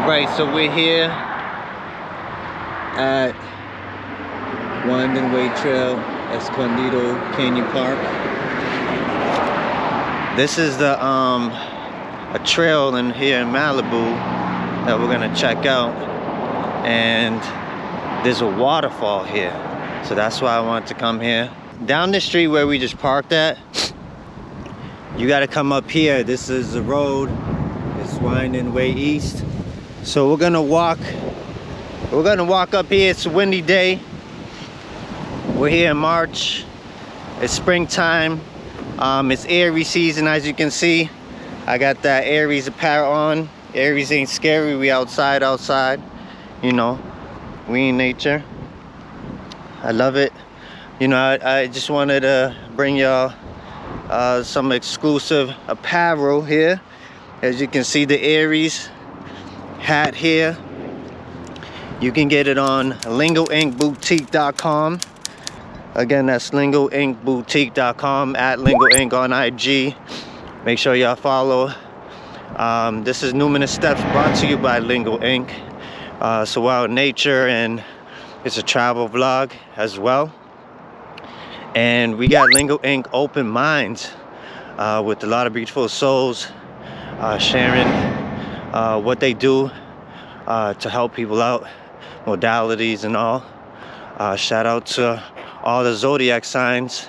Alright, so we're here at Winding Way Trail, Escondido Canyon Park. This is the a trail in here in Malibu that we're gonna check out, and there's a waterfall here, so that's why I wanted to come here. Down the street where we just parked at, you got to come up here. This is the road. It's Winding Way East. So we're gonna walk up here. It's a windy day. We're here in March. It's springtime. It's Aries season, as you can see. I got that Aries apparel on. Aries ain't scary. We outside, you know, we in nature. I love it. You know, I just wanted to bring y'all some exclusive apparel here. As you can see, the Aries hat here. You can get it on lingoinkboutique.com. Again, that's lingoinkboutique.com, at Lingo Ink on IG. Make sure y'all follow. This is Numinous Steps, brought to you by Lingo Ink. So we're out in nature, and it's a travel vlog as well. And we got Lingo Ink open Mindz with a lot of beautiful souls sharing what they do to help people out, modalities and all. Shout out to all the zodiac signs,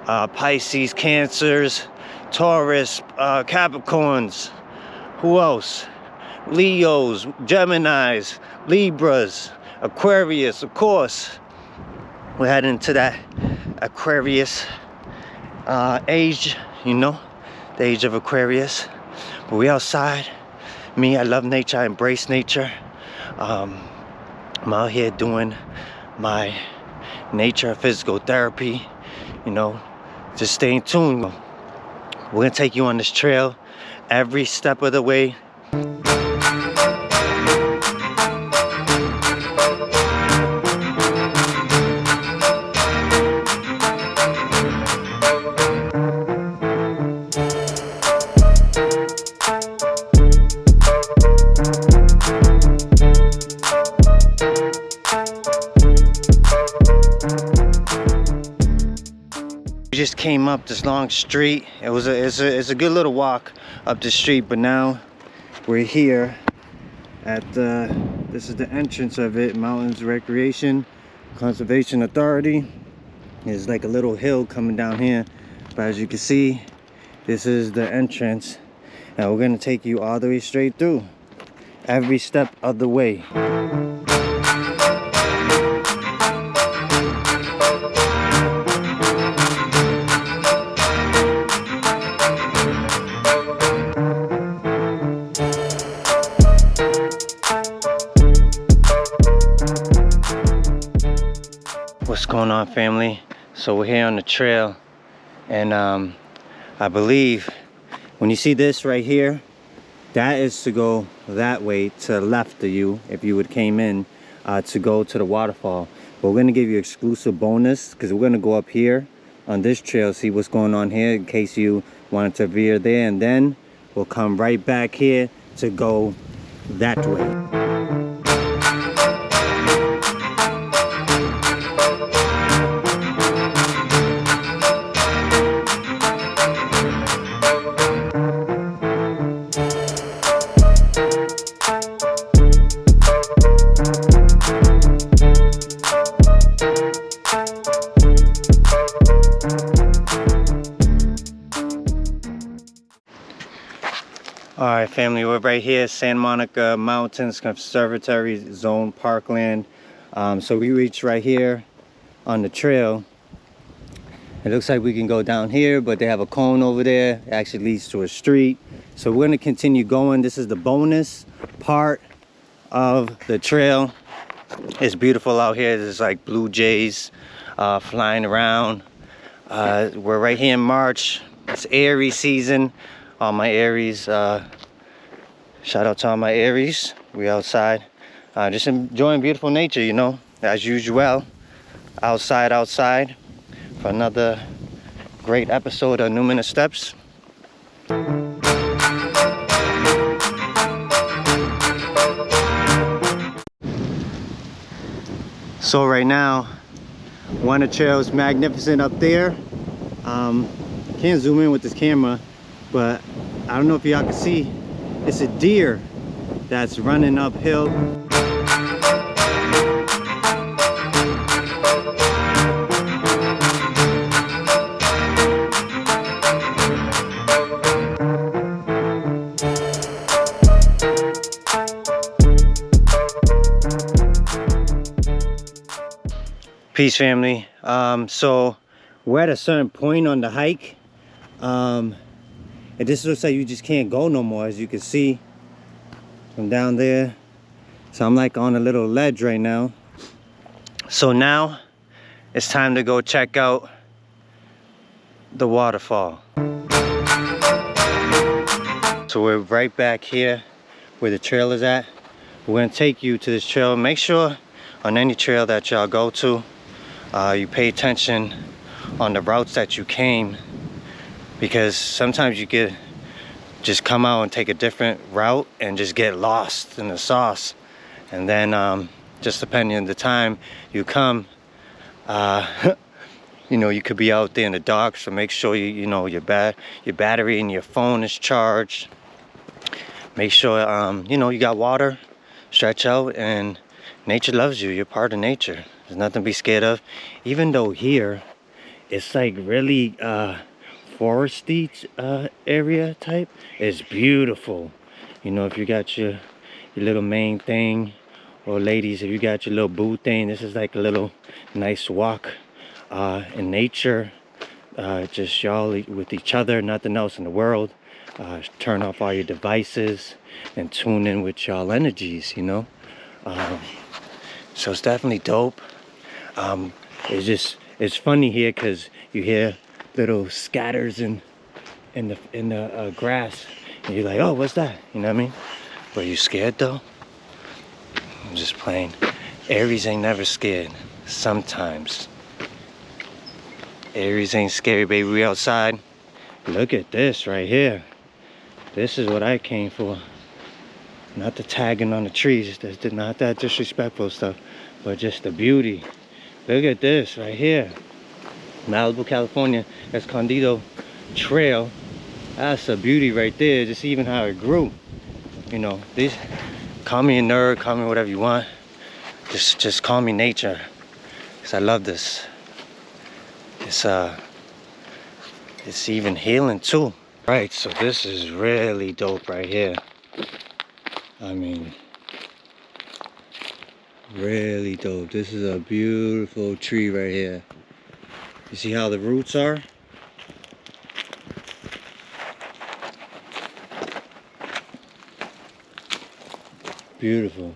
Pisces, Cancers, Taurus, Capricorns, who else? Leos, Geminis, Libras, Aquarius, of course. We're heading into that Aquarius age, you know, the age of Aquarius. But we outside. Me, I love nature. I embrace nature. I'm out here doing my nature physical therapy, you know, just staying tuned. We're gonna take you on this trail every step of the way. Just came up this long street. It's a good little walk up the street, but now we're here at this is the entrance of it, Mountains Recreation Conservation Authority. There's like a little hill coming down here, but as you can see, this is the entrance, and we're gonna take you all the way straight through, every step of the way. What's going on, family? So we're here on the trail, and I believe when you see this right here, that is to go that way to the left of you if you would came in to go to the waterfall. But we're gonna give you exclusive bonus, because we're gonna go up here on this trail, see what's going on here in case you wanted to veer there, and then we'll come right back here to go that way. All right, family, we're right here, Santa Monica Mountains Conservatory Zone Parkland. So we reached right here on the trail. It looks like we can go down here, but they have a cone over there. It actually leads to a street. So we're gonna continue going. This is the bonus part of the trail. It's beautiful out here. There's like blue jays flying around. We're right here in March. It's Aries season. All my Aries, shout out to all my Aries. We outside, just enjoying beautiful nature, you know, as usual. Outside for another great episode of Numinous Steps. So right now, one of the trails magnificent up there. Can't zoom in with this camera, but I don't know if y'all can see, it's a deer that's running uphill. Peace, family. So we're at a certain point on the hike, and this looks like you just can't go no more, as you can see from down there. So I'm like on a little ledge right now. So now it's time to go check out the waterfall. So we're right back here where the trail is at. We're gonna take you to this trail. Make sure on any trail that y'all go to, you pay attention on the routes that you came, because sometimes you get just come out and take a different route and just get lost in the sauce. And then just depending on the time you come, you know, you could be out there in the dark. So make sure you know your battery and your phone is charged. Make sure you know you got water. Stretch out, and nature loves you. You're part of nature. There's nothing to be scared of. Even though here it's like really foresty area type, it's beautiful. You know, if you got your little main thing, or ladies, if you got your little boo thing, this is like a little nice walk in nature, just y'all with each other, nothing else in the world. Turn off all your devices and tune in with y'all energies, you know. So it's definitely dope. It's funny here because you hear little scatters in the grass, and you're like, oh, what's that? You know what I mean? But you scared though? I'm just playing. Aries ain't never scared. Sometimes. Aries ain't scary, baby. We outside. Look at this right here. This is what I came for. Not the tagging on the trees. Not that disrespectful stuff, but just the beauty. Look at this right here. Malibu, California, Escondido Trail. That's a beauty right there. Just even how it grew. You know, this, call me a nerd, call me whatever you want. Just call me nature. Because I love this. It's even healing too. Right, so this is really dope right here. I mean, really dope. This is a beautiful tree right here. You see how the roots are? Beautiful.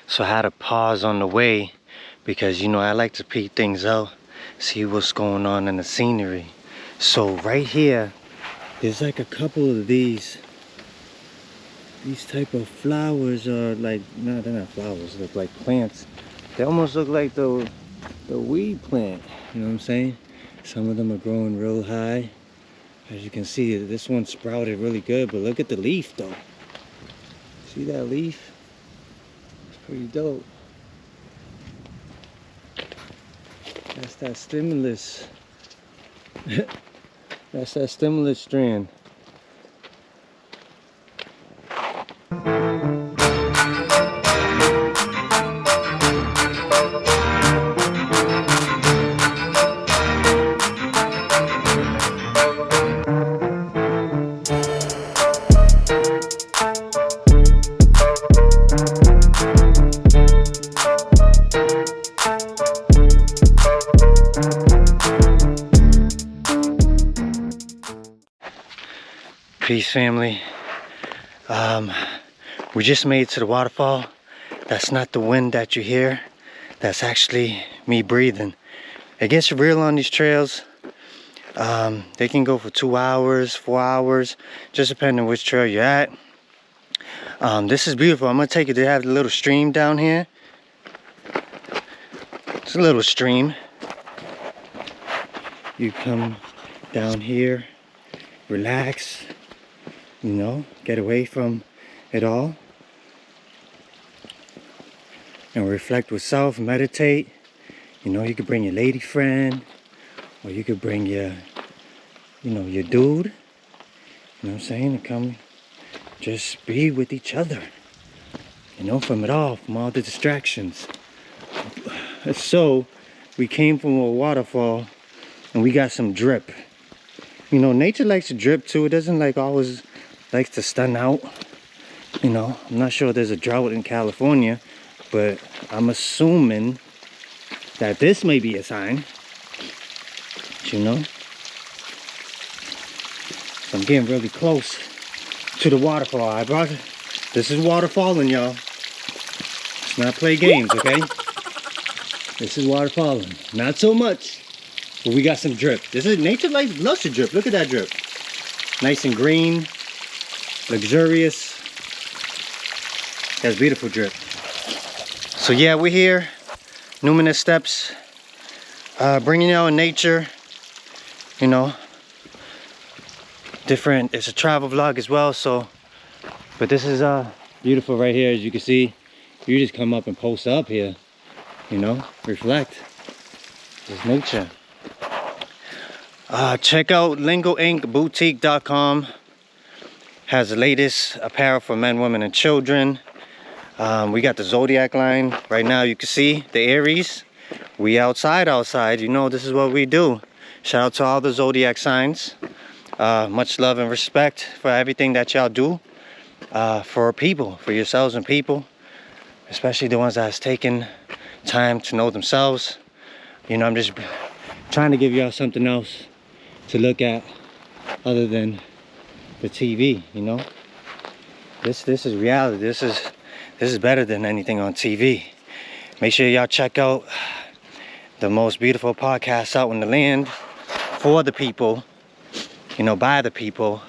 So I had to pause on the way because, you know, I like to peek things out, see what's going on in the scenery. So right here, there's like a couple of these type of flowers, are like, no, they're not flowers, they look like plants. They almost look like the weed plant, you know what I'm saying? Some of them are growing real high. As you can see, this one sprouted really good, but look at the leaf though. See that leaf? Pretty dope. That's that stimulus. That's that stimulus strand. Peace, family. We just made it to the waterfall. That's not the wind that you hear. That's actually me breathing. It gets real on these trails. They can go for 2 hours, 4 hours, just depending on which trail you're at. This is beautiful. I'm gonna take it. They have a little stream down here. It's a little stream. You come down here, relax, you know, get away from it all, and reflect with self, meditate. You know, you could bring your lady friend, or you could bring your, you know, your dude, you know what I'm saying, and come just be with each other, you know, from it all, from all the distractions. So we came from a waterfall and we got some drip. You know, nature likes to drip too. It doesn't like always likes to stun out. You know, I'm not sure if there's a drought in California, but I'm assuming that this may be a sign, you know. So I'm getting really close to the waterfall. I brought it. This is waterfalling, y'all. Let's not play games, okay? This is waterfalling. Not so much, but we got some drip. This is nature loves to drip. Look at that drip. Nice and green, luxurious. That's beautiful drip. So yeah, we're here. Numinous Steps, bringing you out nature, you know, different. It's a travel vlog as well, so, but this is beautiful right here. As you can see, you just come up and post up here, you know, reflect. It's nature. Check out lingoinkboutique.com. Has the latest apparel for men, women, and children. We got the Zodiac line right now. You can see the Aries. We outside, you know, this is what we do. Shout out to all the Zodiac signs. Much love and respect for everything that y'all do for people, for yourselves and people, especially the ones that's taken time to know themselves. You know, I'm just trying to give y'all something else to look at other than the TV, you know. This is reality. This is better than anything on TV. Make sure y'all check out the most beautiful podcast out in the land for the people, you know, by the people.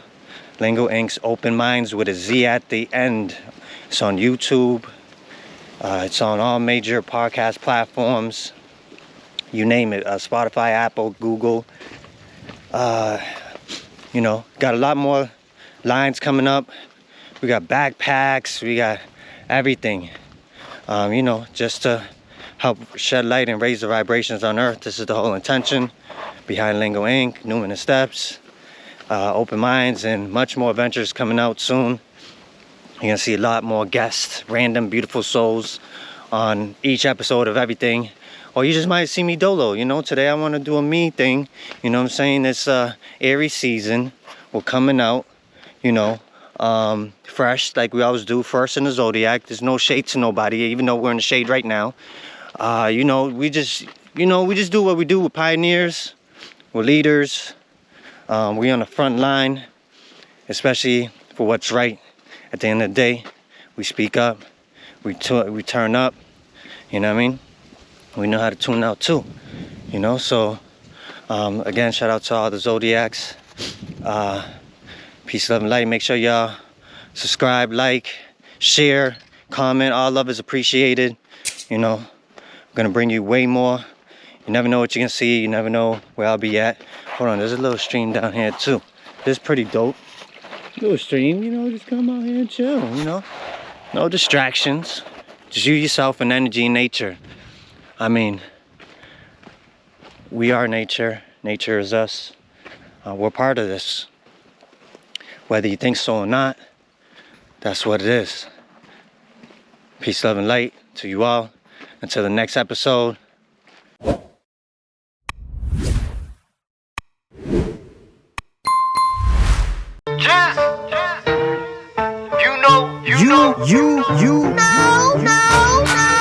Lingo Ink's Open Minds with a Z at the end. It's on YouTube. It's on all major podcast platforms. You name it. Spotify, Apple, Google. You know, got a lot more lines coming up. We got backpacks. We got everything, you know, just to help shed light and raise the vibrations on earth. This is the whole intention behind Lingo Ink, Numinous Steps, Open Minds, and much more adventures coming out soon. You're gonna see a lot more guests, random beautiful souls on each episode of everything. Or you just might see me dolo, you know. Today I want to do a me thing, you know what I'm saying. This Aries season, we're coming out, you know, fresh, like we always do, first in the Zodiac. There's no shade to nobody, even though we're in the shade right now. You know, we just do what we do. We're pioneers, we're leaders. We on the front line, especially for what's right. At the end of the day, we speak up, we turn up, you know what I mean. We know how to tune out too, you know. So again, shout out to all the Zodiacs. Peace, love, and light. Make sure y'all subscribe, like, share, comment. All love is appreciated. You know, I'm gonna bring you way more. You never know what you're gonna see. You never know where I'll be at. Hold on, there's a little stream down here too. This is pretty dope. Little stream, you know, just come out here and chill, you know. No distractions. Just you, yourself, and energy in nature. I mean, we are nature. Nature is us. We're part of this. Whether you think so or not, that's what it is. Peace, love, and light to you all. Until the next episode.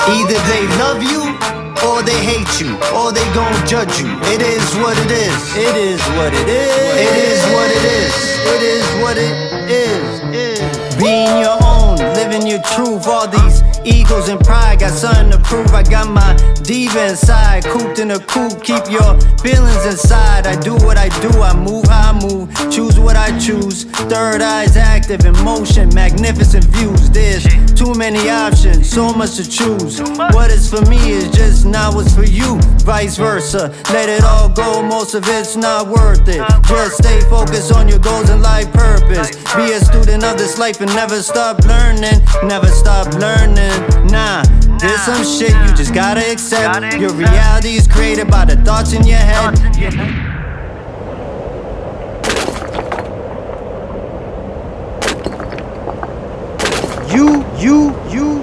Either they love you or they hate you, or they gon' judge you. It is what it is. It is what it is. It is what it is. It is what it is. Being your own, living your truth. All these egos and pride got something to prove. I got my diva inside, cooped in a coop. Keep your feelings inside. I do what I do, I move how I move, choose what I choose. Third eye's active in motion, magnificent views. There's too many options, so much to choose. What is for me is just not what's for you. Vice versa, let it all go, most of it's not worth it. Just stay focused on your goals and life purpose. Be a student of this life and never stop learning. Never stop learning, nah. There's some shit you just gotta accept. Your reality is created by the thoughts in your head. You